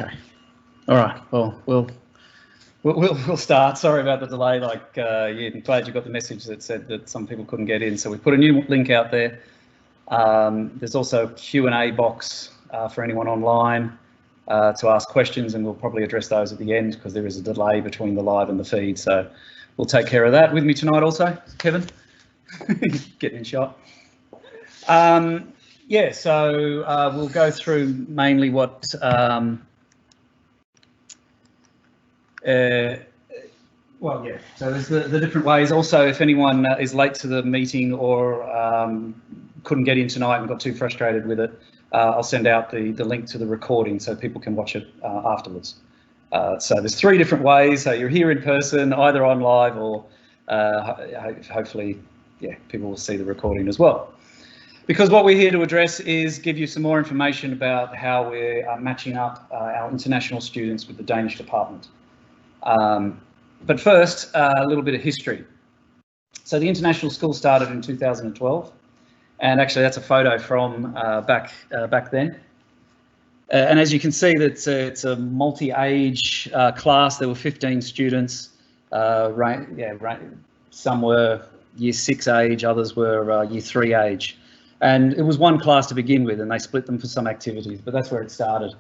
Okay. All right. Well, we'll start. Sorry about the delay. Yeah, I'm glad you got the message that said that some people couldn't get in. So we put a new link out there. There's also a Q&A box for anyone online to ask questions, and we'll probably address those at the end because there is a delay between the live and the feed. So we'll take care of that. With me tonight also, Kevin, getting in shot. Yeah, so we'll go through mainly what well, yeah, so there's the different ways. Also, if anyone is late to the meeting or couldn't get in tonight and got too frustrated with it, I'll send out the link to the recording so people can watch it afterwards. So there's 3 different ways. So you're here in person, either on live or hopefully, yeah, people will see the recording as well. Because what we're here to address is give you some more information about how we're matching up our international students with the Danish department. But first, a little bit of history. So the international school started in 2012, and actually that's a photo from back then. And as you can see, that it's a multi-age class. There were 15 students. Some were year 6 age, others were year 3 age. And it was one class to begin with, and they split them for some activities, but that's where it started.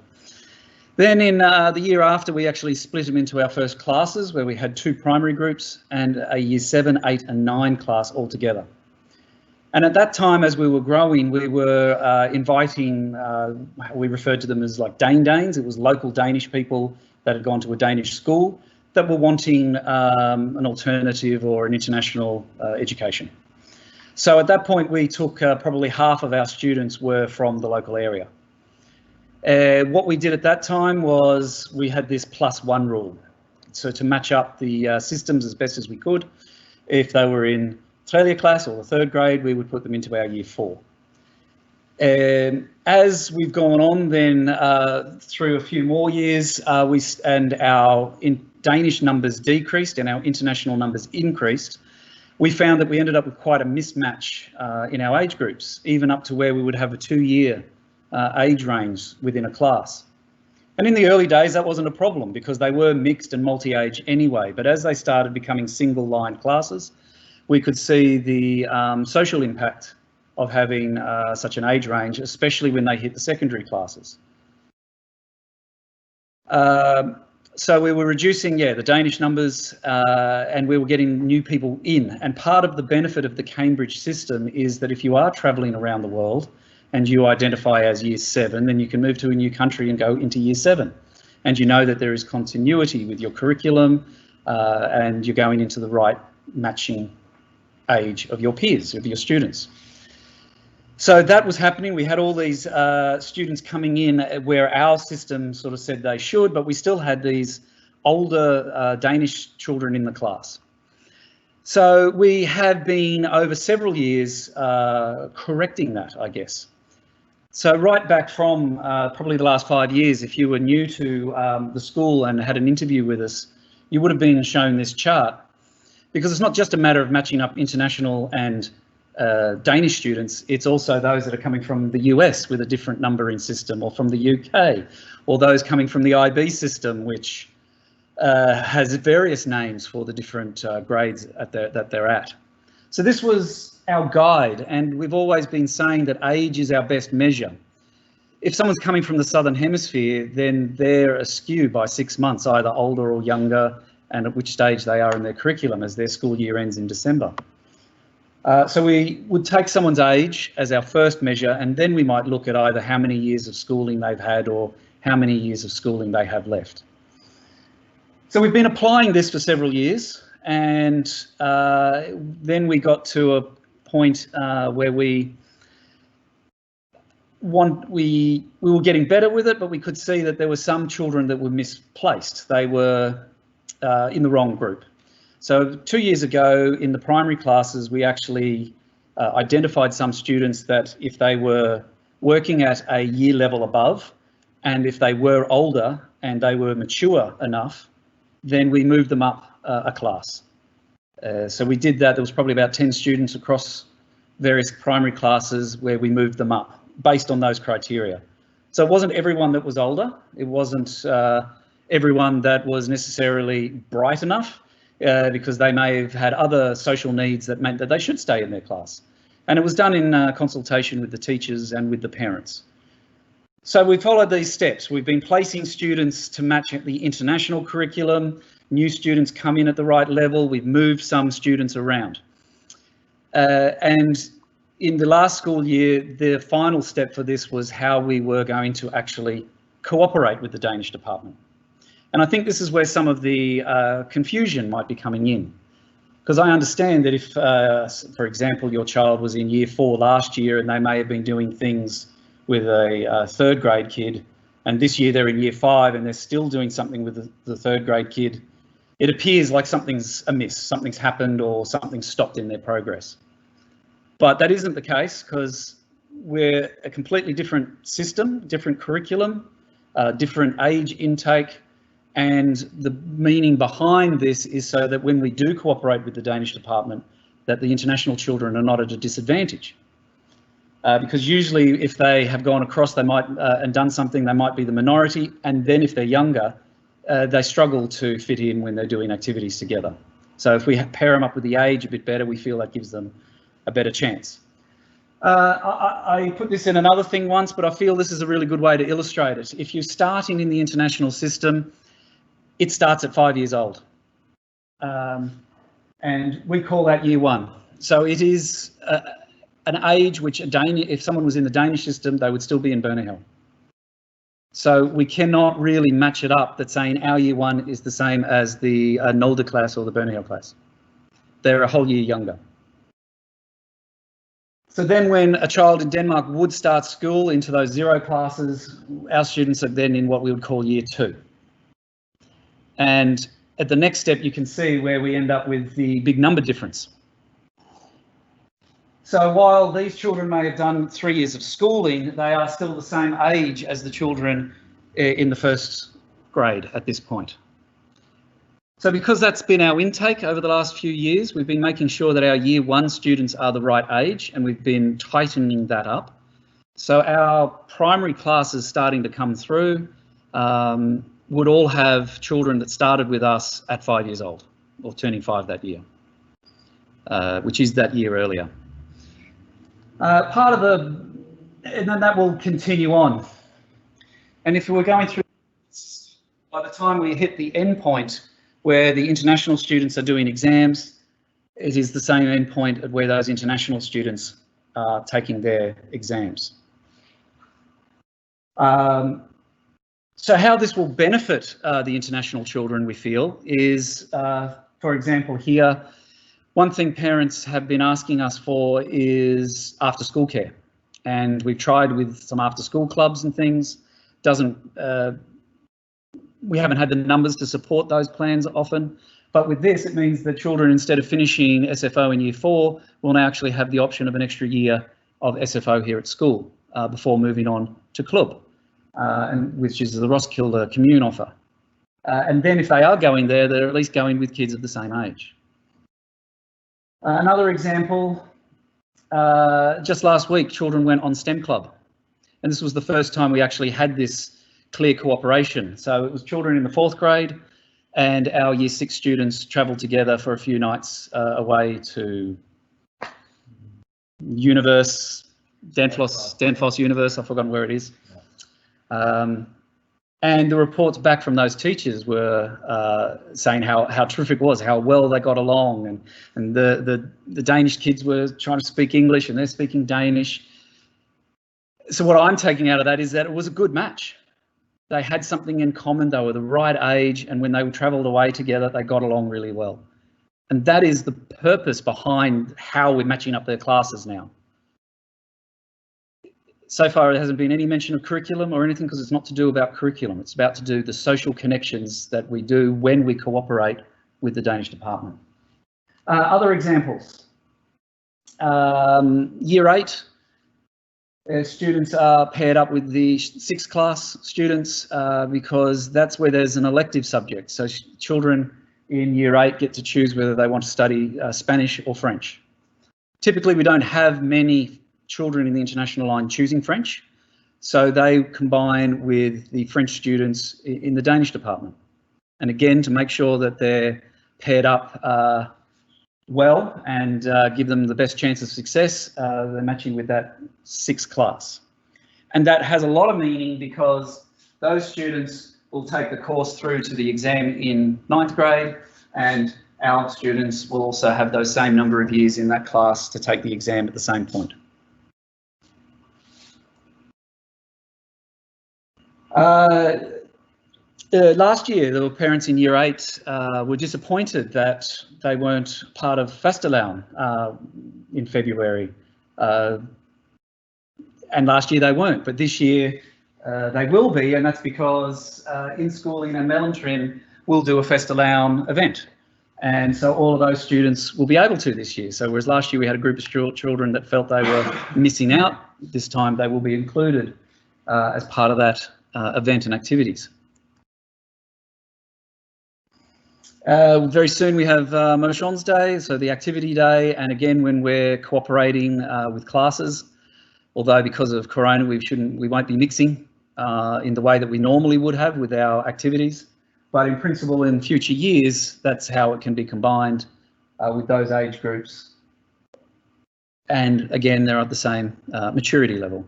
Then in the year after, we actually split them into our first classes, where we had 2 primary groups and a year 7, 8 and 9 class altogether. And at that time, as we were growing, we were inviting, we referred to them as like Danes. It was local Danish people that had gone to a Danish school that were wanting an alternative or an international education. So at that point, we took probably half of our students were from the local area. What we did at that time was we had this +1 rule. So to match up the systems as best as we could, if they were in Australia class or the 3rd grade, we would put them into our year 4. As we've gone on then through a few more years, our Danish numbers decreased and our international numbers increased. We found that we ended up with quite a mismatch in our age groups, even up to where we would have a 2-year age range within a class. And in the early days, that wasn't a problem because they were mixed and multi-age anyway. But as they started becoming single-line classes, we could see the social impact of having such an age range, especially when they hit the secondary classes. So we were reducing, the Danish numbers and we were getting new people in. And part of the benefit of the Cambridge system is that if you are travelling around the world and you identify as year 7, then you can move to a new country and go into year 7. And you know that there is continuity with your curriculum and you're going into the right matching age of your peers, of your students. So that was happening. We had all these students coming in where our system sort of said they should, but we still had these older Danish children in the class. So we have been over several years correcting that, I guess. So right back from probably the last 5 years, if you were new to the school and had an interview with us, you would have been shown this chart, because it's not just a matter of matching up international and Danish students, it's also those that are coming from the US with a different numbering system, or from the UK, or those coming from the IB system, which has various names for the different grades that they're at. So this was our guide, and we've always been saying that age is our best measure. If someone's coming from the Southern Hemisphere, then they're askew by 6 months, either older or younger, and at which stage they are in their curriculum as their school year ends in December. So we would take someone's age as our first measure, and then we might look at either how many years of schooling they've had or how many years of schooling they have left. So we've been applying this for several years, and then we got to a point where we were getting better with it, but we could see that there were some children that were misplaced. They were in the wrong group. So 2 years ago in the primary classes, we actually identified some students that if they were working at a year level above, and if they were older and they were mature enough, then we moved them up a class. So we did that. There was probably about 10 students across various primary classes where we moved them up based on those criteria. So it wasn't everyone that was older. It wasn't everyone that was necessarily bright enough, because they may have had other social needs that meant that they should stay in their class. And it was done in consultation with the teachers and with the parents. So we followed these steps. We've been placing students to match the international curriculum. New students come in at the right level. We've moved some students around. And in the last school year, the final step for this was how we were going to actually cooperate with the Danish department. And I think this is where some of the confusion might be coming in. Because I understand that if, for example, your child was in year 4 last year and they may have been doing things with a third grade kid, and this year they're in year 5 and they're still doing something with the third grade kid, it appears like something's amiss, something's happened or something's stopped in their progress. But that isn't the case, because we're a completely different system, different curriculum, different age intake. And the meaning behind this is so that when we do cooperate with the Danish department, that the international children are not at a disadvantage. Because usually if they have gone across, they might and done something, they might be the minority. And then if they're younger, they struggle to fit in when they're doing activities together. So if we pair them up with the age a bit better, we feel that gives them a better chance. I put this in another thing once, but I feel this is a really good way to illustrate it. If you're starting in the international system, it starts at 5 years old. And we call that year 1. So it is an age which if someone was in the Danish system, they would still be in Børnehave. So we cannot really match it up that saying our year 1 is the same as the Nolde class or the Børnehave class. They're a whole year younger. So then when a child in Denmark would start school into those 0 classes, our students are then in what we would call year 2. And at the next step, you can see where we end up with the big number difference. So while these children may have done 3 years of schooling, they are still the same age as the children in the 1st grade at this point. So because that's been our intake over the last few years, we've been making sure that our year 1 students are the right age, and we've been tightening that up. So our primary classes starting to come through would all have children that started with us at 5 years old, or turning 5 that year, which is that year earlier. And then that will continue on. And if we're going through, by the time we hit the end point where the international students are doing exams, it is the same end point at where those international students are taking their exams. So how this will benefit the international children, we feel, is, for example, here, one thing parents have been asking us for is after school care. And we've tried with some after school clubs and things. We haven't had the numbers to support those plans often. But with this, it means that children, instead of finishing SFO in year 4, will now actually have the option of an extra year of SFO here at school before moving on to club, which is the Roskilde Commune offer. And then if they are going there, they're at least going with kids of the same age. Another example, just last week, children went on STEM Club. And this was the first time we actually had this clear cooperation. So it was children in the 4th grade and our year 6 students travelled together for a few nights away to Danfoss Universe, I've forgotten where it is. And the reports back from those teachers were saying how terrific it was, how well they got along, and the Danish kids were trying to speak English and they're speaking Danish. So what I'm taking out of that is that it was a good match. They had something in common, they were the right age, and when they travelled away together, they got along really well. And that is the purpose behind how we're matching up their classes now. So far, there hasn't been any mention of curriculum or anything, because it's not to do about curriculum. It's about to do the social connections that we do when we cooperate with the Danish department. Other examples. Year 8, students are paired up with the 6th class students because that's where there's an elective subject. So children in year 8 get to choose whether they want to study Spanish or French. Typically, we don't have many children in the international line choosing French, So they combine with the French students in the Danish department. And again, to make sure that they're paired up well and give them the best chance of success, they're matching with that 6th class. And that has a lot of meaning because those students will take the course through to the exam in 9th grade, and our students will also have those same number of years in that class to take the exam at the same point. Last year, there were parents in Year 8 were disappointed that they weren't part of Fastelavn in February. And last year they weren't, but this year they will be, and that's because InSchooling and Mellentrin will do a Fastelavn event. And so all of those students will be able to this year. So whereas last year we had a group of children that felt they were missing out, this time they will be included as part of that event and activities. Very soon we have Motions Day, so the activity day, and again when we're cooperating with classes, although because of Corona we won't be mixing in the way that we normally would have with our activities, but in principle in future years that's how it can be combined with those age groups, and again they're at the same maturity level.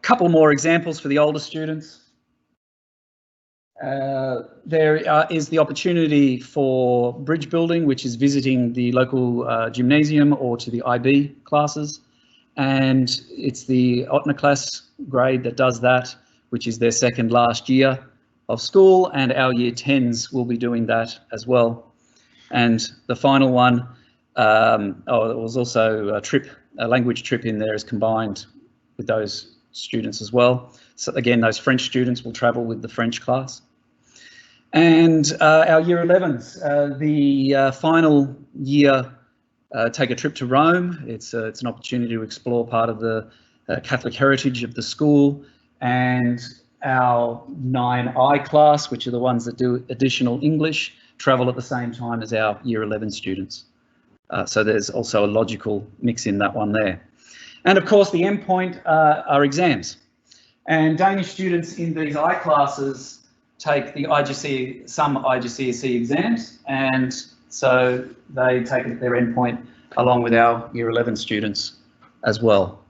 Couple more examples for the older students. There is the opportunity for bridge building, which is visiting the local gymnasium or to the IB classes, and it's the 8. class grade that does that, which is their 2nd last year of school, and our Year 10s will be doing that as well. And the final one, there was also a language trip in there is combined with those students as well. So again, those French students will travel with the French class. And our Year 11s, the final year, take a trip to Rome. It's an opportunity to explore part of the Catholic heritage of the school, and our 9I class, which are the ones that do additional English, travel at the same time as our Year 11 students. So there's also a logical mix in that one there. And of course the endpoint are exams. And Danish students in these I classes take the some IGCSE exams, and so they take it at their endpoint along with our Year 11 students as well.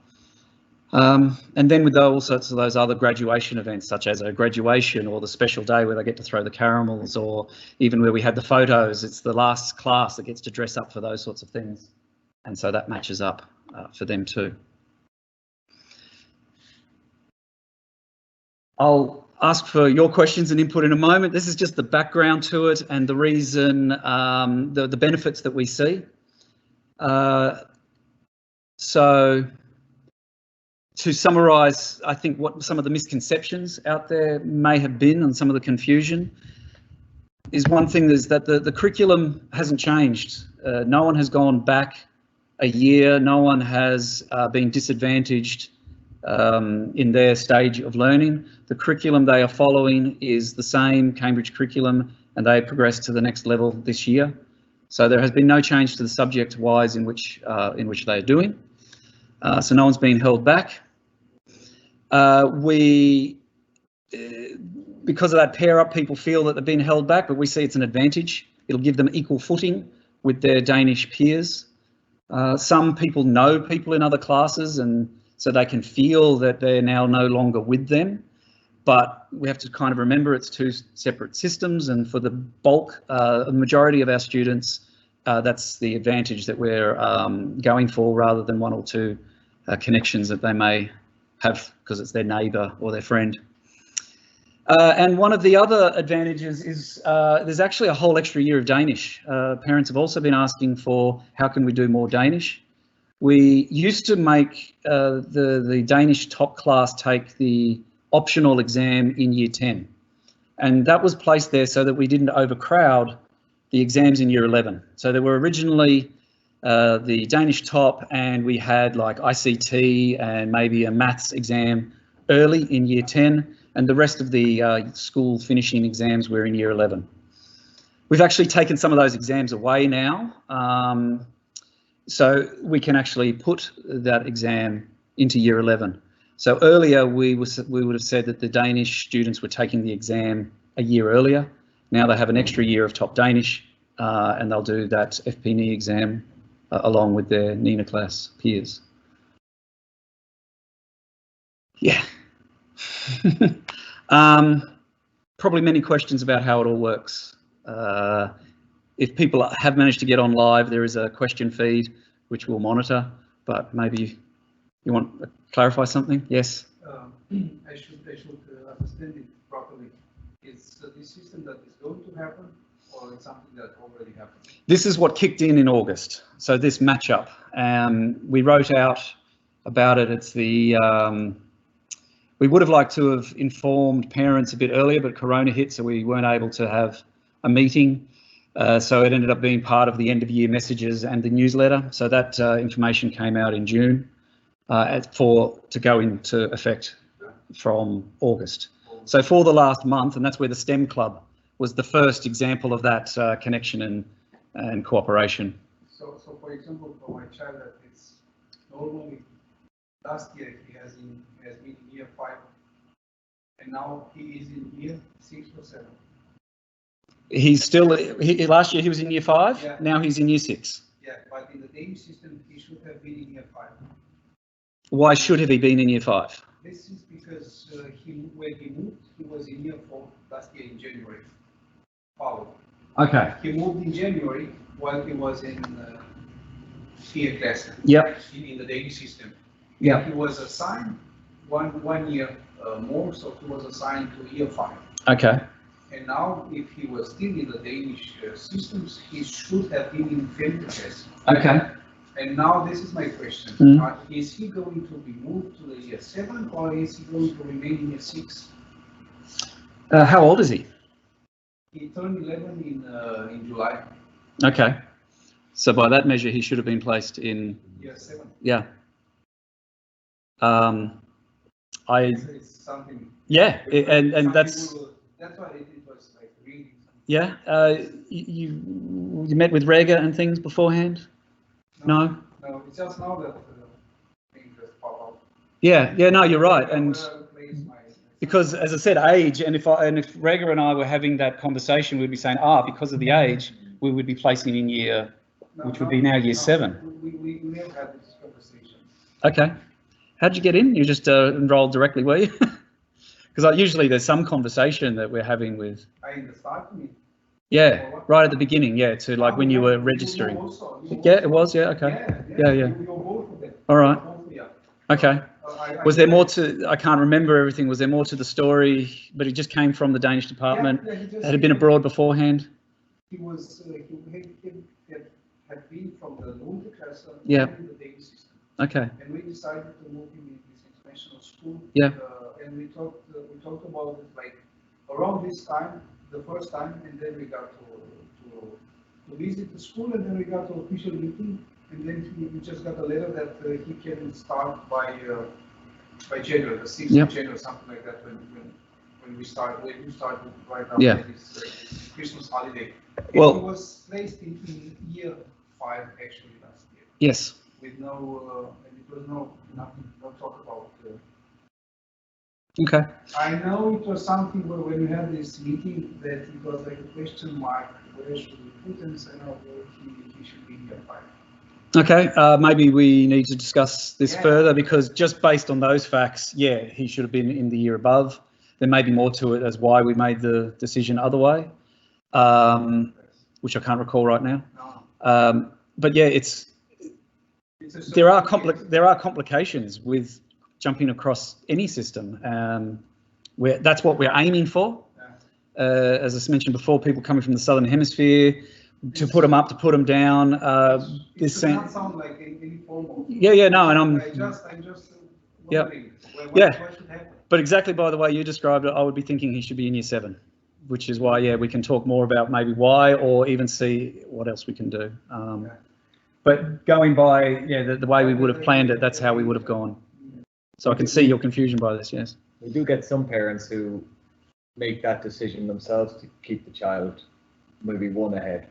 And then with all sorts of those other graduation events, such as a graduation or the special day where they get to throw the caramels, or even where we had the photos, it's the last class that gets to dress up for those sorts of things. And so that matches up for them too. I'll ask for your questions and input in a moment. This is just the background to it and the reason, the benefits that we see. So to summarise, I think what some of the misconceptions out there may have been and some of the confusion is, one thing is that the curriculum hasn't changed. No one has gone back a year. No one has been disadvantaged in their stage of learning. The curriculum they are following is the same Cambridge curriculum, and they progressed to the next level this year. So there has been no change to the subject-wise in which they are doing. So no one's been held back. Because of that pair up, people feel that they've been held back, but we see it's an advantage. It'll give them equal footing with their Danish peers. Some people know people in other classes, and so they can feel that they're now no longer with them. But we have to kind of remember it's two separate systems, and for the bulk, the majority of our students, that's the advantage that we're going for, rather than one or two connections that they may have because it's their neighbour or their friend. And one of the other advantages is there's actually a whole extra year of Danish. Parents have also been asking for how can we do more Danish. We used to make the Danish top class take the optional exam in Year 10, and that was placed there so that we didn't overcrowd the exams in Year 11. So there were originally the Danish top, and we had like ICT and maybe a maths exam early in Year 10, and the rest of the school finishing exams were in Year 11. We've actually taken some of those exams away now, so we can actually put that exam into Year 11. So earlier we would have said that the Danish students were taking the exam a year earlier. Now they have an extra year of top Danish, and they'll do that FP&E exam along with their NINA class peers. Yeah. Probably many questions about how it all works. If people have managed to get on live, there is a question feed which we'll monitor, but maybe you want to clarify something? Yes? I should understand it properly. Is this system that is going to happen, or it's something that already happened? This is what kicked in August. So this matchup, we wrote out about it. It's the we would have liked to have informed parents a bit earlier, but Corona hit, so we weren't able to have a meeting. So it ended up being part of the end of year messages and the newsletter. So that information came out in June to go into effect from August. So for the last month, and that's where the STEM Club was the first example of that connection and cooperation. So for example, for my child, that it's normally last year he has been in year 5, and now he is in year 6 or 7. He's still, last year he was in year 5, yeah. Now he's in year 6. Yeah, but in the Danish system, he should have been in year 5. Why should have he been in year 5? This is because when he moved, he was in year 4 last year in January. Paulo. Okay. He moved in January while he was in year class. Yep. In the Danish system. Yeah. He was assigned one year more, so he was assigned to year 5. Okay. And now, if he was still in the Danish systems, he should have been in February class. Okay. And now this is my question. Is he going to be moved to the year 7, or is he going to remain in year 6? How old is he? He turned 11 in July. Okay. So by that measure, he should have been placed in year 7. Yeah. It's something. Yeah, and that's why it was like reading. Yeah. You met with Rega and things beforehand? No. No, it's just now that things just pop up. Yeah. No, you're right, and because, as I said, age, and if Rega and I were having that conversation, we'd be saying, because of the age, we would be placing in year, which would be now year 7. We never had this conversation. Okay. How did you get in? You just enrolled directly, were you? Because usually there's some conversation that we're having with. In the start, you mean? Yeah, right at the beginning. Yeah, to like when you were registering. Yeah, it was. Yeah. Okay. Yeah. All right. Okay. Was there more to? I can't remember everything. Was there more to the story? But it just came from the Danish department. Had it been abroad beforehand? He was. He had been from the Lund class. Yeah. In the Danish system. Okay. And we decided to move him in this international school. Yeah. And we talked about it like around this time, the first time, and then we got to visit the school, and then we got to official meeting, and then we just got a letter that he can start by January, the 6th of January, something like that, when you start right after this Christmas holiday. And he was placed in year 5 actually last year. Yes. With no, and it was no talk about. Okay. I know it was something where when we had this meeting that it was like a question mark, where should we put him? And I know he should be in year 5. Okay, maybe we need to discuss this further, because just based on those facts, he should have been in the year above. There may be more to it as why we made the decision other way, which I can't recall right now. No. But yeah, there are complications with jumping across any system. That's what we're aiming for. As I mentioned before, people coming from the Southern Hemisphere, to put them up, to put them down. It does not sound like any formal. Yeah, no, and I'm just wondering what should happen. But exactly by the way you described it, I would be thinking he should be in year 7, which is why, we can talk more about maybe why, or even see what else we can do. But going by, the way we would have planned it, that's how we would have gone. So I can see your confusion by this, yes. We do get some parents who make that decision themselves to keep the child maybe one ahead.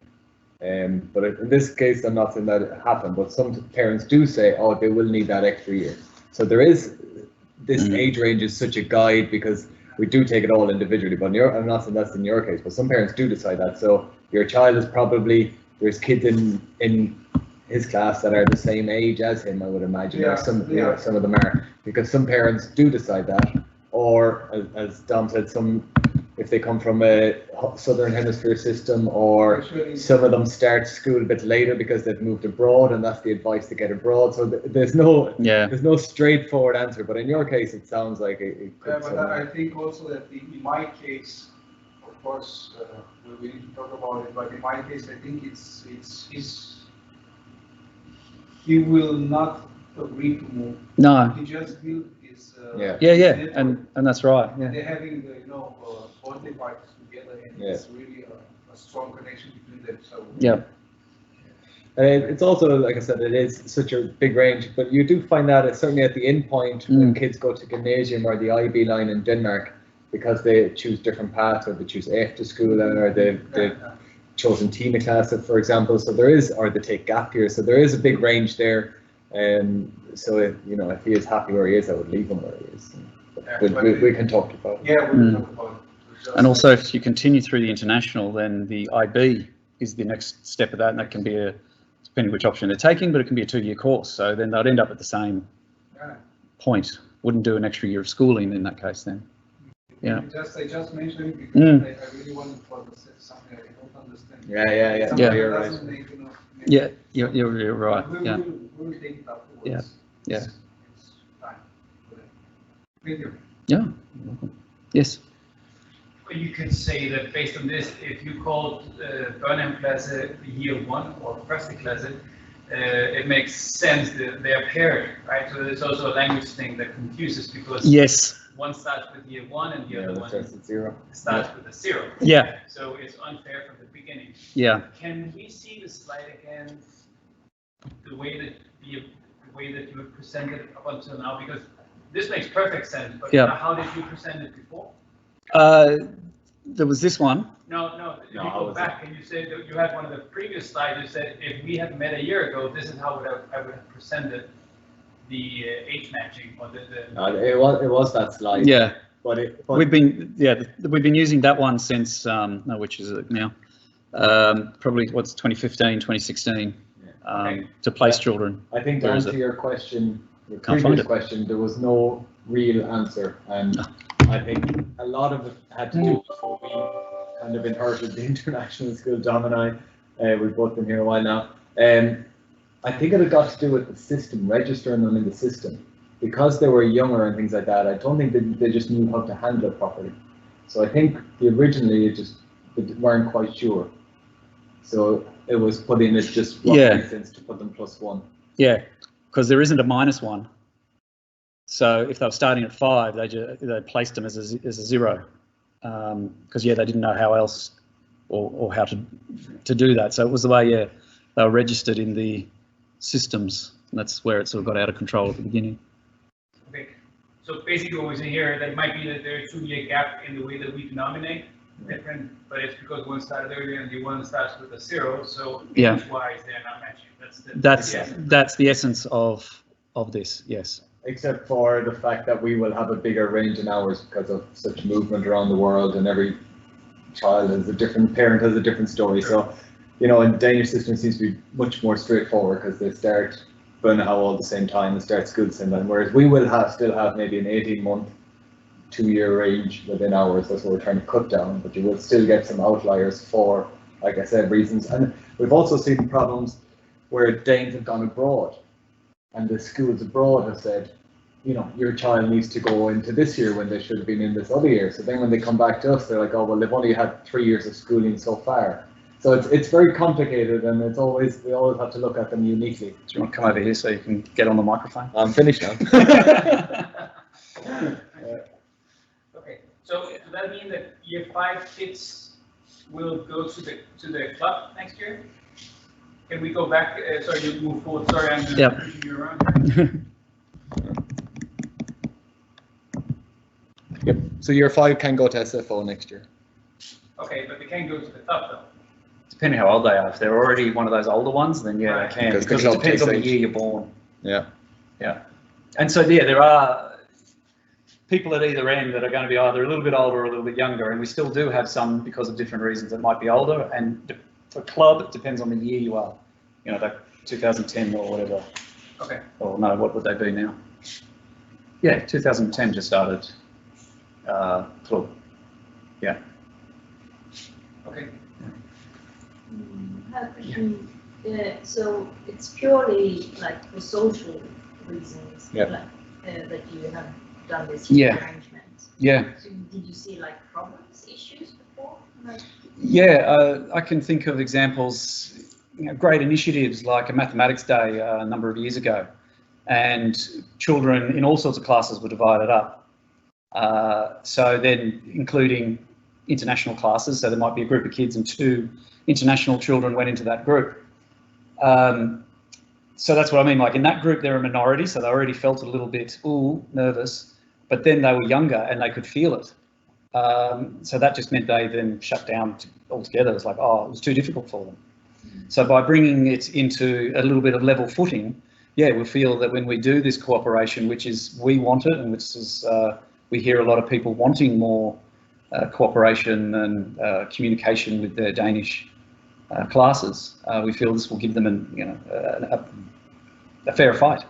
But in this case, I'm not saying that it happened, but some parents do say, they will need that extra year. So there is this age range is such a guide because we do take it all individually. But I'm not saying that's in your case, but some parents do decide that. So your child is probably, there's kids in his class that are the same age as him, I would imagine, or some of them are, because some parents do decide that, or as Dom said, some, if they come from a southern hemisphere system, or some of them start school a bit later because they've moved abroad, and that's the advice to get abroad. So there's no straightforward answer, but in your case it sounds like it could. Yeah, but I think also that in my case, of course, we need to talk about it, but in my case I think he will not agree to move. No. He just built his and that's right. Yeah. They're having birthday parties together, and it's really a strong connection between them. So yeah. It's also, like I said, it is such a big range, but you do find that it's certainly at the end point when kids go to gymnasium or the IB line in Denmark, because they choose different paths, or they choose after school, or they've chosen team class, for example. So there is, or they take gap year. So there is a big range there. So if he is happy where he is, I would leave him where he is. We can talk about it. Yeah, we can talk about it. And also, if you continue through the international, then the IB is the next step of that, and that can be depending which option they're taking, but it can be a 2-year course. So then they'd end up at the same point. Wouldn't do an extra year of schooling in that case then. Yeah. I just mentioned it because I really wanted to understand something I don't understand. Yeah. You're right. Yeah, you're right. We'll take it afterwards. Yeah. It's time. Thank you. Yeah. Yes. Well, you could say that based on this, if you called Børnehaveklasse year 1 or first class, it makes sense that they are paired, right? So there's also a language thing that confuses, because one starts with year 1 and the other one starts with a 0. Yeah. So it's unfair from the beginning. Yeah. Can we see the slide again? The way that you have presented it up until now, because this makes perfect sense. But how did you present it before? There was this one. No. You go back and you said that you had one of the previous slides. You said if we had met a year ago, this is how I would have presented the age matching, or it was that slide. Yeah. But we've been using that one since which is it now? Probably 2015, 2016. To place children. I think to answer your question, your previous question, there was no real answer, and I think a lot of it had to do before we kind of inherited the international school. Dom and I, we've both been here a while now, and I think it had got to do with the system, registering them in the system, because they were younger and things like that. I don't think they just knew how to handle it properly. So I think originally they weren't quite sure. So it was put in as just what makes sense to put them +1. Yeah, because there isn't a -1. So if they were starting at 5, they placed them as a 0, because they didn't know how else or how to do that. So it was the way they were registered in the systems, and that's where it sort of got out of control at the beginning. Okay, so basically what we're saying here, that might be that there's a 2-year gap in the way that we denominate different, but it's because one started earlier and the one starts with a 0, so age-wise they're not matching. That's the essence of this, yes. Except for the fact that we will have a bigger range in hours because of such movement around the world, and every child has a different parent, has a different story. So, in the Danish system seems to be much more straightforward, because they start Børnehave all at the same time, and start school at the same time, whereas we will still have maybe an 18-month, 2-year range within hours. That's what we're trying to cut down, but you will still get some outliers for, like I said, reasons. And we've also seen problems where Danes have gone abroad, and the schools abroad have said, your child needs to go into this year when they should have been in this other year. So then when they come back to us, they're like, oh, well, they've only had 3 years of schooling so far. So it's very complicated, and we always have to look at them uniquely. Do you want to come over here so you can get on the microphone? I'm finished now. Okay, so does that mean that year 5 kids will go to the club next year? Can we go back? Sorry, you move forward. Sorry, I'm pushing you around. Yep. So year 5 can go to SFO next year. Okay, but they can't go to the club though. Depending how old they are. If they're already one of those older ones, then they can. Because it depends on the year you're born. Yeah. And so there are. people at either end that are going to be either a little bit older or a little bit younger, and we still do have some because of different reasons that might be older. And for club, it depends on the year you are. You know, like 2010 or whatever. Okay. Or no, what would they be now? Yeah, 2010 just started club. Yeah. Okay. I have a question. So it's purely like for social reasons, Yeah. like, that you have done this Yeah. arrangement. Yeah. So did you see like problems, issues before? Like, Yeah, I can think of examples, you know, great initiatives like a mathematics day a number of years ago, and children in all sorts of classes were divided up. So then including international classes, so there might be a group of kids and 2 international children went into that group. So that's what I mean, like in that group they're a minority, so they already felt a little bit, nervous, but then they were younger and they could feel it. So that just meant they then shut down altogether. It was like, it was too difficult for them. So by bringing it into a little bit of level footing, yeah, we feel that when we do this cooperation, which is we want it, and which is we hear a lot of people wanting more cooperation and communication with their Danish classes, we feel this will give them a fair fight.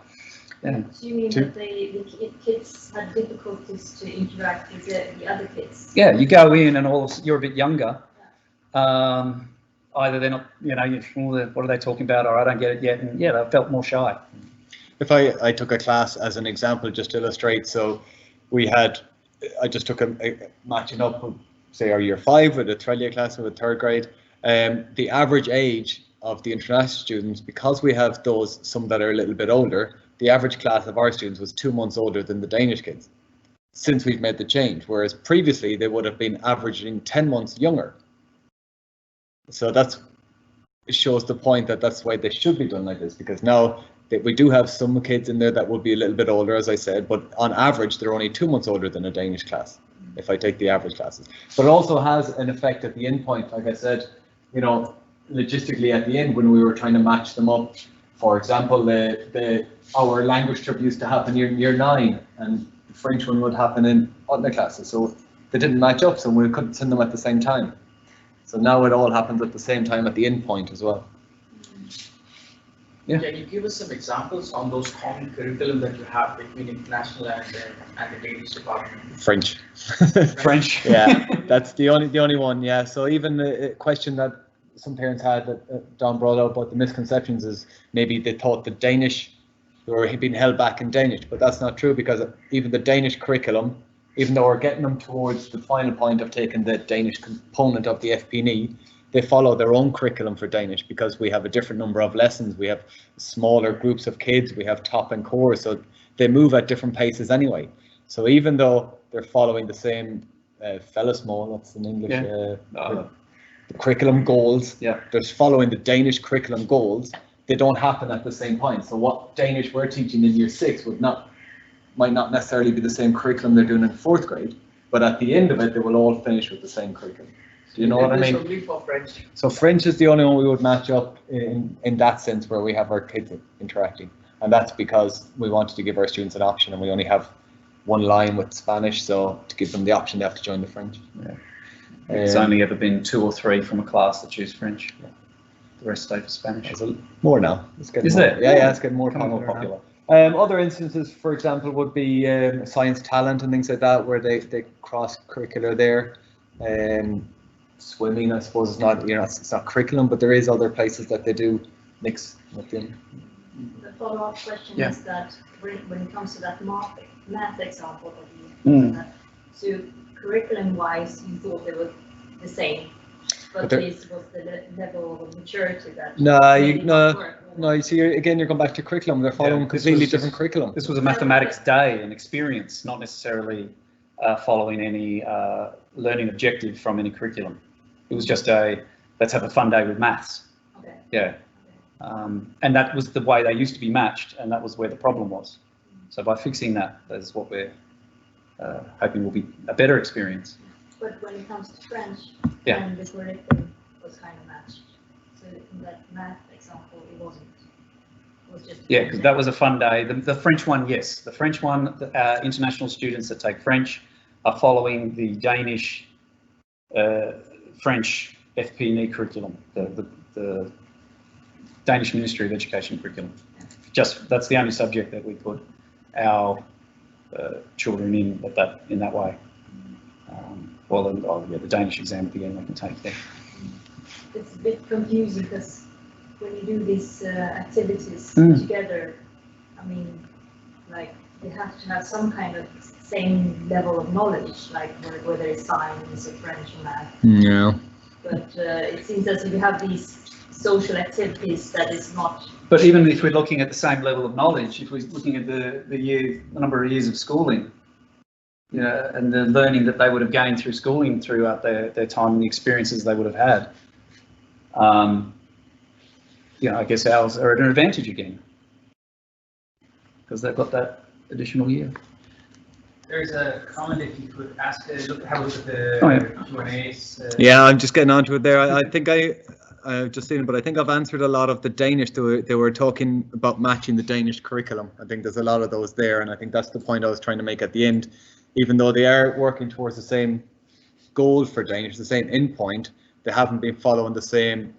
Yeah. so you mean that the kids had difficulties to interact with the other kids? Yeah, you go in and you're a bit younger. Either they're not, what are they talking about, or I don't get it yet, and yeah, they felt more shy. If I took a class as an example just to illustrate, so I just took a matching up with, say, our year 5 with a Australia class with 3rd grade. The average age of the international students, because we have some that are a little bit older, the average class of our students was 2 months older than the Danish kids, since we've made the change, whereas previously they would have been averaging 10 months younger. So it shows the point that that's why they should be done like this, because now that we do have some kids in there that would be a little bit older, as I said, but on average they're only 2 months older than a Danish class, if I take the average classes. But it also has an effect at the end point, like I said, logistically at the end when we were trying to match them up. For example, our language trip used to happen in year 9, and the French one would happen in other classes, so they didn't match up, so we couldn't send them at the same time. So now it all happens at the same time at the end point as well. Yeah. Can you give us some examples on those common curriculum that you have between international and the Danish department? French. French. Yeah, that's the only one. Yeah. So even the question that some parents had that Don brought up about the misconceptions is maybe they thought the Danish were being held back in Danish, but that's not true, because even the Danish curriculum, even though we're getting them towards the final point of taking the Danish component of the FP&E, they follow their own curriculum for Danish, because we have a different number of lessons, we have smaller groups of kids, we have top and core, so they move at different paces anyway. So even though they're following the same fellesmål, that's in English, the curriculum goals, Yeah. they're following the Danish curriculum goals, they don't happen at the same point. So what Danish we're teaching in year 6 might not necessarily be the same curriculum they're doing in 4th grade, but at the end of it, they will all finish with the same curriculum. Do you know what I mean? Only for French. So French is the only one we would match up in that sense, where we have our kids interacting, and that's because we wanted to give our students an option, and we only have one line with Spanish, so to give them the option, they have to join the French. Yeah. It's only ever been 2 or 3 from a class that choose French. Yeah. The rest stay for Spanish. There's more now. It's getting Is more, there? Yeah, it's getting more Come on, popular. Other instances, for example, would be science talent and things like that, where they cross curricular there. Swimming, I suppose, is not, it's not curriculum, but there is other places that they do mix within. The follow-up question Yeah. is that when it comes to that math example that Mm. so curriculum-wise, you thought they were the same, but this was the level of maturity that No, you see, again, you're going back to curriculum. They're following Yeah, this completely was different curriculum. This was a mathematics day, an experience, not necessarily following any learning objective from any curriculum. It was just let's have a fun day with maths. Okay. Yeah. And that was the way they used to be matched, and that was where the problem was. So by fixing that, that's what we're hoping will be a better experience. But when it comes to French, Yeah. and the curriculum was kind of matched. So in that math example, it wasn't. Was just Yeah, because that was a fun day. The French one, yes. The French one, international students that take French are following the Danish French FP&E curriculum, the Danish Ministry of Education curriculum. Just that's the only subject that we put our children in that way. The Danish exam at the end they can take there. It's a bit confusing because when you do these activities together, I mean, like you have to have some kind of same level of knowledge, like whether it's science or French or math. Yeah. But it seems as if you have these social activities that is not. But even if we're looking at the same level of knowledge, if we're looking at the number of years of schooling, you know, and the learning that they would have gained through schooling throughout their time and the experiences they would have had, you know, I guess ours are at an advantage again because they've got that additional year. There's a comment if you could ask, have a look at the Q&As. Yeah, I'm just getting onto it there. I think I've just seen it, but I think I've answered a lot of the Danish. They were talking about matching the Danish curriculum. I think there's a lot of those there, and I think that's the point I was trying to make at the end. Even though they are working towards the same goal for Danish, the same endpoint, they haven't been following the same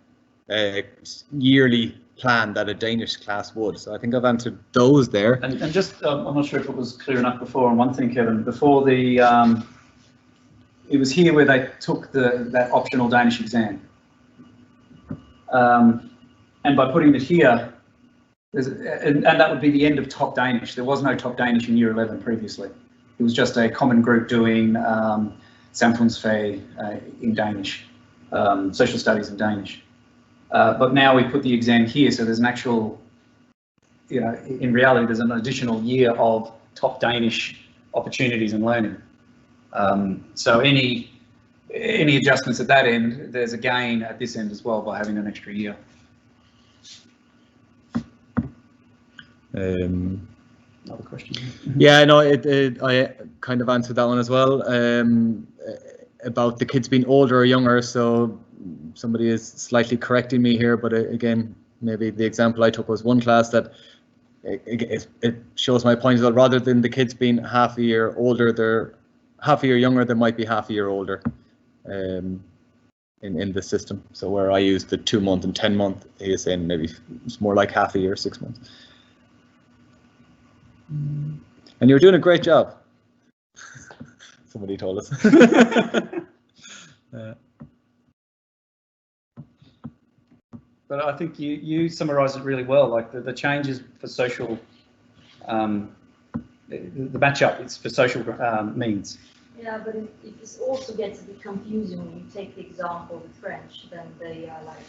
yearly plan that a Danish class would. So I think I've answered those there. And just, I'm not sure if it was clear enough before on one thing, Kevin, before it was here where they took that optional Danish exam. And by putting it here, and that would be the end of top Danish. There was no top Danish in year 11 previously. It was just a common group doing samfundsfag in Danish, social studies in Danish. But now we put the exam here, so there's an actual, you know, in reality, there's an additional year of top Danish opportunities and learning. So any adjustments at that end, there's a gain at this end as well by having an extra year. Another question. Yeah, no, I kind of answered that one as well, about the kids being older or younger. So somebody is slightly correcting me here, but again, maybe the example I took was one class that it shows my point that rather than the kids being half a year older, they're half a year younger, they might be half a year older in the system. So where I used the 2 month and 10 month, he is saying maybe it's more like half a year, 6 months. And you're doing a great job. Somebody told us. But I think you summarised it really well. Like the changes for social, the match-up is for social means. Yeah, but it also gets a bit confusing when you take the example with French. Then they are like,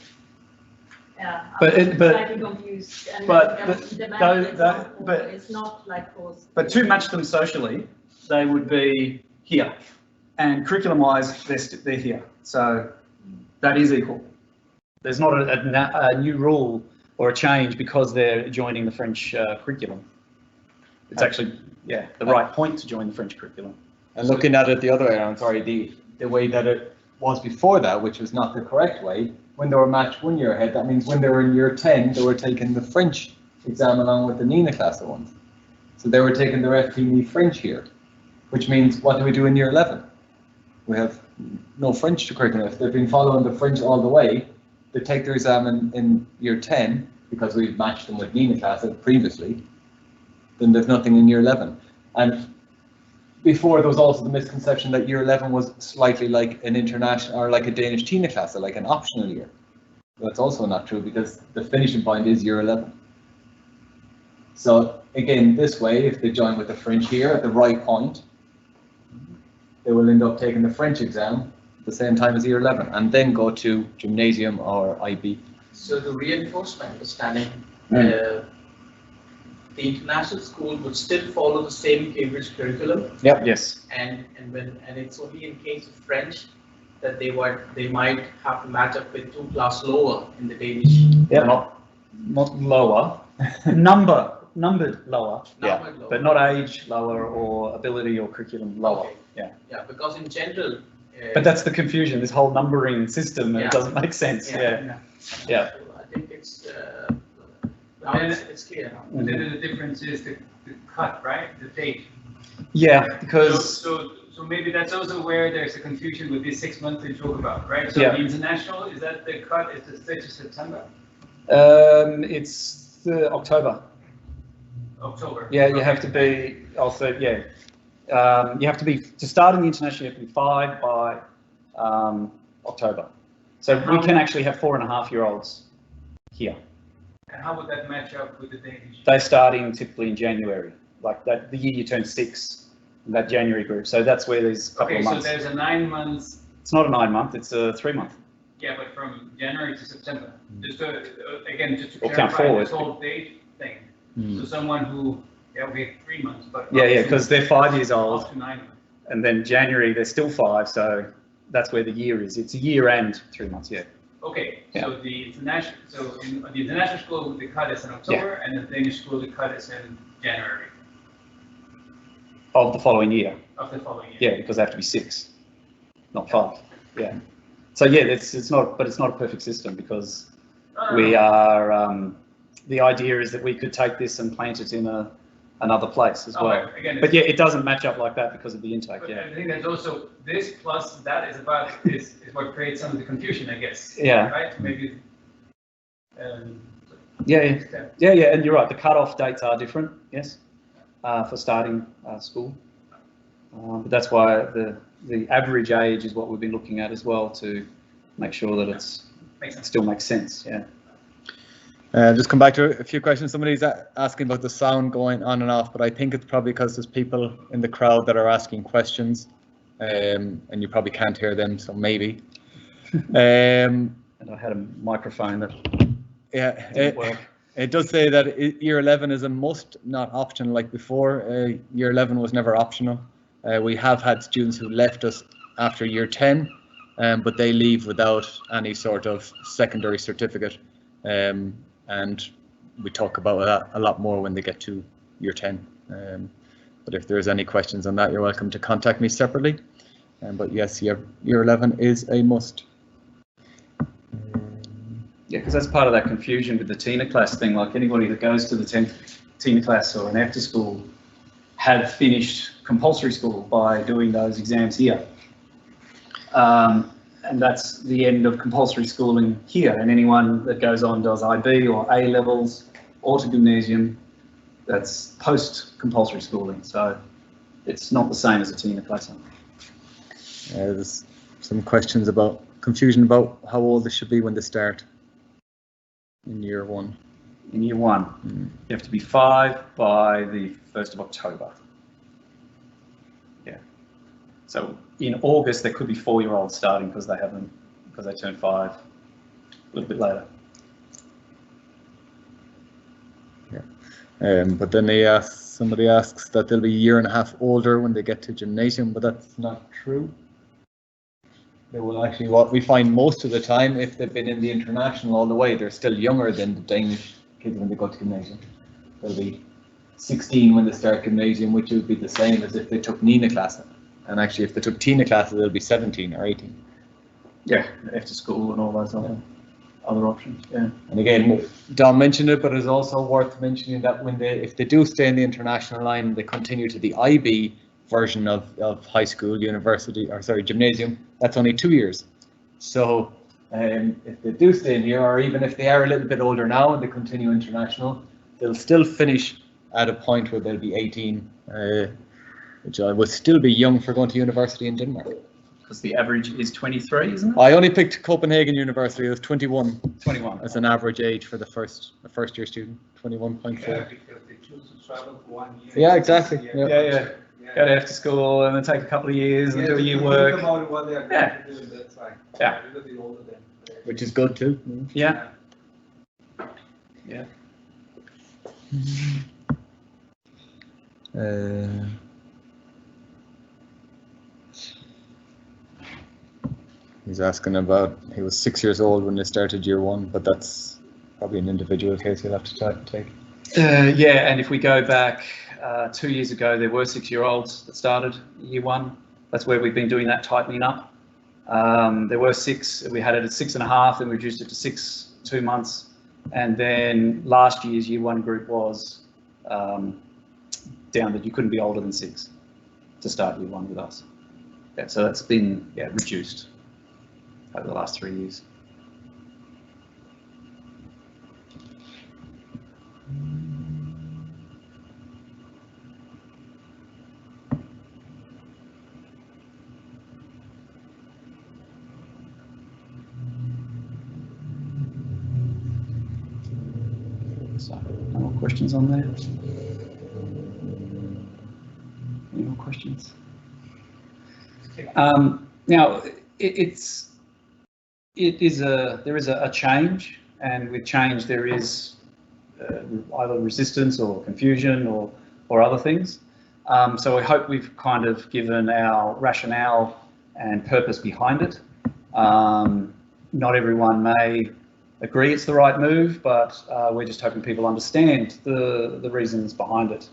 yeah, I'm slightly confused. And but it's not like course. But to match them socially, they would be here, and curriculum-wise, they're here. So that is equal. There's not a new rule or a change because they're joining the French curriculum. It's actually, yeah, the right point to join the French curriculum. And looking at it the other way around, sorry, the way that it was before that, which was not the correct way, when they were matched 1 year ahead, that means when they were in year 10, they were taking the French exam along with the Nina class at once. So they were taking their FP&E French here, which means what do we do in year 11? We have no French to curriculum. If they've been following the French all the way, they take their exam in year 10 because we've matched them with Nina class previously, then there's nothing in year 11. And before there was also the misconception that year 11 was slightly like an international or like a Danish Tina class, or like an optional year. That's also not true because the finishing point is year 11. So again, this way, if they join with the French here at the right point, they will end up taking the French exam at the same time as year 11 and then go to gymnasium or IB. So to reinforce my understanding, the international school would still follow the same Cambridge curriculum. Yep. Yes. And it's only in case of French that they might have to match up with 2 classes lower in the Danish. Yeah. Not lower. Numbered lower. Yeah. Lower. But not age lower or ability or curriculum lower. Okay. Yeah. Yeah, because in general. But that's the confusion. This whole numbering system, it doesn't make sense. Yeah. So I think it's Now it's clear now. And then the difference is the cut, right? The date. Yeah, because So maybe that's also where there's a confusion with these 6 months they talk about, right? So Yeah. the international, is that the cut is the 30th of September? it's October. October. Yeah, you have to be also, yeah. You have to be, to start in the international, you have to be 5 by October. So we can actually have 4.5-year-olds here. And how would that match up with the Danish? They're starting typically in January, like that, the year you turn 6, that January group. So that's where there's a couple Okay, of so months. there's a 9 months. It's not a 9-month, it's a 3-month. Yeah, but from January to September. Just to, again, just to Or count clarify forward. this whole date thing. So someone who, okay, 3 months, but. Yeah, because they're 5 years old. Up to 9 months. And then January, they're still 5, so that's where the year is. It's a year and 3 months, yeah. Okay, Yeah. so the international school, the cut is in October, and the Danish school, the cut is in January Of the following year. of the following year. Yeah, because they have to be 6, not 5. Yeah. So yeah, it's not, but it's not a perfect system because we are. The idea is that we could take this and plant it in another place as well. But again, But yeah, it doesn't match up like that because of the intake. but Yeah. I think there's also this plus that is what creates some of the confusion, I guess. Yeah. Right? Maybe. Yeah. Yeah. And you're right. The cut-off dates are different. Yes. For starting school. But that's why the average age is what we've been looking at as well to make sure that it still makes sense. Yeah. Just come back to a few questions. Somebody's asking about the sound going on and off, but I think it's probably because there's people in the crowd that are asking questions, and you probably can't hear them, so maybe. And I had a microphone that didn't work. It does say that year 11 is a must, not optional like before. Year 11 was never optional. We have had students who left us after year 10, but they leave without any sort of secondary certificate. And we talk about that a lot more when they get to year 10. But if there's any questions on that, you're welcome to contact me separately. But yes, year 11 is a must. Yeah, because that's part of that confusion with the TINA class thing. Like anybody that goes to the TINA class or an after school have finished compulsory school by doing those exams here. And that's the end of compulsory schooling here. And anyone that goes on does IB or A levels or to gymnasium, that's post-compulsory schooling. So it's not the same as a TINA class. There's some questions about confusion about how old they should be when they start in year 1. In year 1, you have to be 5 by the 1st of October. Yeah. So in August, there could be 4-year-olds starting because they turned 5 a little bit later. Yeah. But then somebody asks that they'll be a year and a half older when they get to gymnasium, but that's not true. They will actually, what we find most of the time, if they've been in the international all the way, they're still younger than the Danish kids when they go to gymnasium. They'll be 16 when they start gymnasium, which would be the same as if they took NINA classes. And actually, if they took TINA classes, they'll be 17 or 18. Yeah, after school and all those other options. Yeah. And again, Don mentioned it, but it's also worth mentioning that if they do stay in the international line, they continue to the IB version of high school, university, or sorry, gymnasium. That's only 2 years. So if they do stay in here, or even if they are a little bit older now and they continue international, they'll still finish at a point where they'll be 18, which I would still be young for going to university in Denmark. Because the average is 23, isn't it? I only picked Copenhagen University. It was 21. 21. As an average age for the first year student, 21.4. Yeah, because they choose to travel for 1 year. Yeah, exactly. Yeah. Go to after school and then take a couple of years and do a year work. Think about what they are going to do in that time. Yeah. A little bit older than. Which is good too. Yeah. Yeah. He's asking about, he was 6 years old when they started year 1, but that's probably an individual case you'll have to take. Yeah, and if we go back 2 years ago, there were 6-year-olds that started year 1. That's where we've been doing that tightening up. There were 6, we had it at 6.5, then we reduced it to 6, 2 months. And then last year's year 1 group was down that you couldn't be older than 6 to start year 1 with us. Yeah, so that's been reduced over the last 3 years. So, no more questions on there? Any more questions? Now, there is a change, and with change there is either resistance or confusion or other things. So we hope we've kind of given our rationale and purpose behind it. Not everyone may agree it's the right move, but we're just hoping people understand the reasons behind it.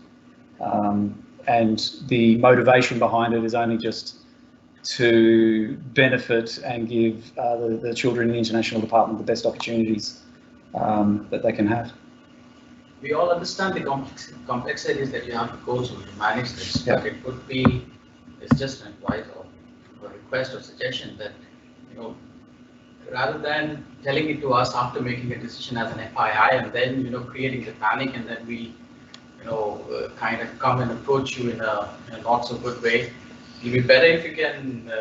And the motivation behind it is only just to benefit and give the children in the international department the best opportunities that they can have. We all understand the complexities that you have to go through to manage this, Yeah. but it would be, it's just an advice or request or suggestion that, you know, rather than telling it to us after making a decision as an FII and then, you know, creating the panic, and then we, you know, kind of come and approach you in a not so good way. It'll be better if you can,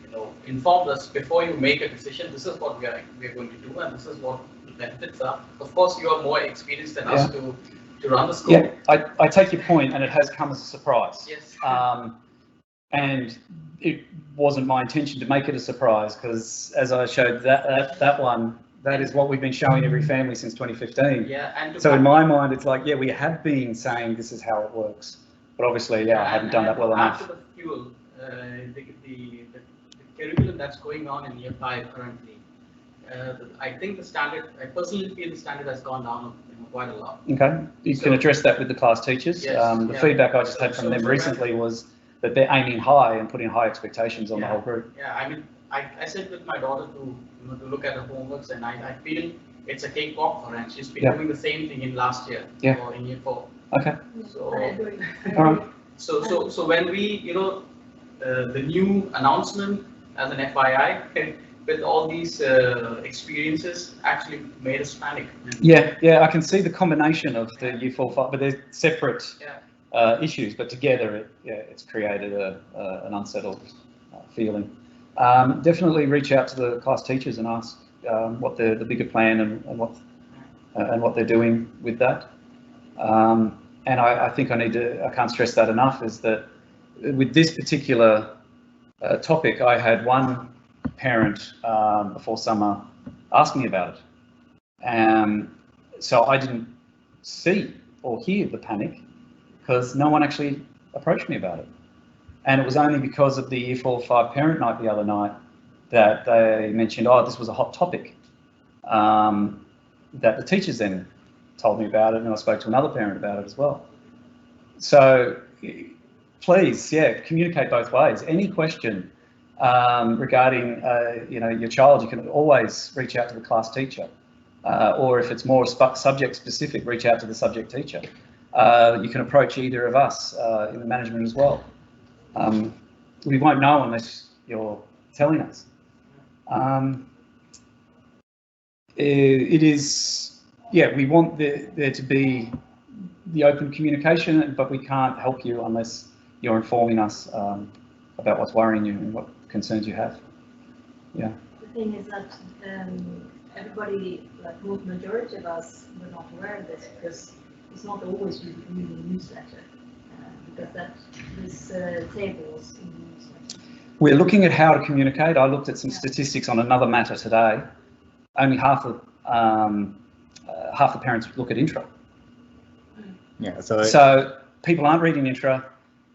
you know, inform us before you make a decision. This is what we are going to do, and this is what the benefits are. Of course, you are more experienced than us to run the school. Yeah, I take your point, and it has come as a surprise. Yes. And it wasn't my intention to make it a surprise, because as I showed that one, that is what we've been showing every family since 2015. Yeah, and so in my mind, it's like, yeah, we have been saying this is how it works, but obviously, I haven't done that well enough. After the fuel, the curriculum that's going on in year 5 currently, I think the standard, I personally feel the standard has gone down quite a lot. Okay, you can address that with the class teachers. Yes, the feedback I just had from them recently was that they're aiming high and putting high expectations on the whole group. Yeah, I mean, I said with my daughter to look at her homeworks, and I feel it's a cakewalk for her, and she's been doing the same thing in last year or in year 4. Okay. So, I agree. All right. So when we, the new announcement as an FII with all these experiences actually made us panic. Yeah, I can see the combination of the year 4, 5, but they're separate issues, but together it's created an unsettled feeling. Definitely reach out to the class teachers and ask what the bigger plan and what they're doing with that. And I think I can't stress that enough, is that with this particular topic, I had one parent before summer ask me about it. So I didn't see or hear the panic because no one actually approached me about it. And it was only because of the year 4 or 5 parent night the other night that they mentioned, oh, this was a hot topic, that the teachers then told me about it, and I spoke to another parent about it as well. So please, communicate both ways. Any question regarding your child, you can always reach out to the class teacher, or if it's more subject specific, reach out to the subject teacher. You can approach either of us in the management as well. We won't know unless you're telling us. It is, we want there to be the open communication, but we can't help you unless you're informing us about what's worrying you and what concerns you have. Yeah. The thing is that everybody, like most majority of us, were not aware of this because it's not always really in the newsletter, because this table was in the newsletter. We're looking at how to communicate. I looked at some statistics on another matter today. Only half the parents look at intra. Yeah. So people aren't reading intra.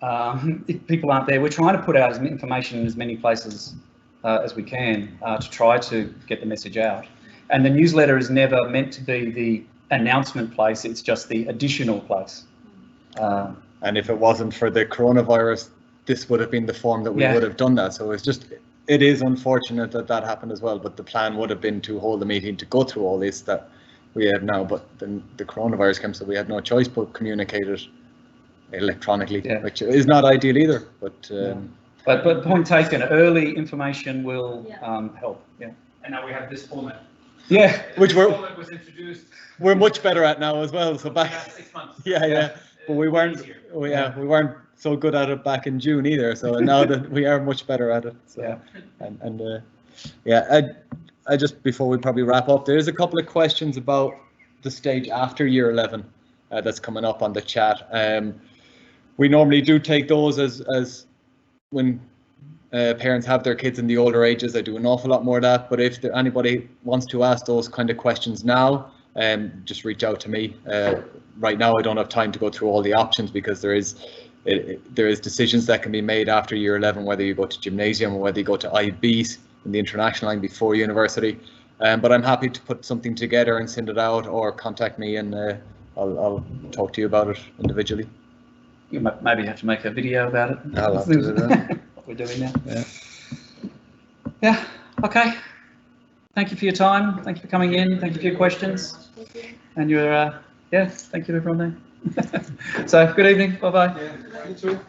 If people aren't there, we're trying to put out information in as many places as we can to try to get the message out. And the newsletter is never meant to be the announcement place, it's just the additional place. And if it wasn't for the coronavirus, this would have been the form that we would have done that. So it is unfortunate that happened as well, but the plan would have been to hold a meeting to go through all this, that we have now, but then the coronavirus came, so we had no choice but communicate it electronically, which is not ideal either. But point taken, early information will help. Yeah. And now we have this format. Yeah, which format was introduced. We're much better at now as well. So back 6 months. Yeah. But we weren't. We weren't so good at it back in June either. So now that we are much better at it. So, I just, before we probably wrap up, there's a couple of questions about the stage after year 11 that's coming up on the chat. We normally do take those as when parents have their kids in the older ages. I do an awful lot more of that. But if anybody wants to ask those kind of questions now, just reach out to me. Right now, I don't have time to go through all the options because there is decisions that can be made after year 11, whether you go to gymnasium or whether you go to IBs in the international line before university. But I'm happy to put something together and send it out, or contact me and I'll talk to you about it individually. You maybe have to make a video about it. I'll have to do that. What we're doing now. Yeah. Okay. Thank you for your time. Thank you for coming in. Thank you for your questions. And your thank you everyone there. So good evening. Bye bye. Yeah, you too.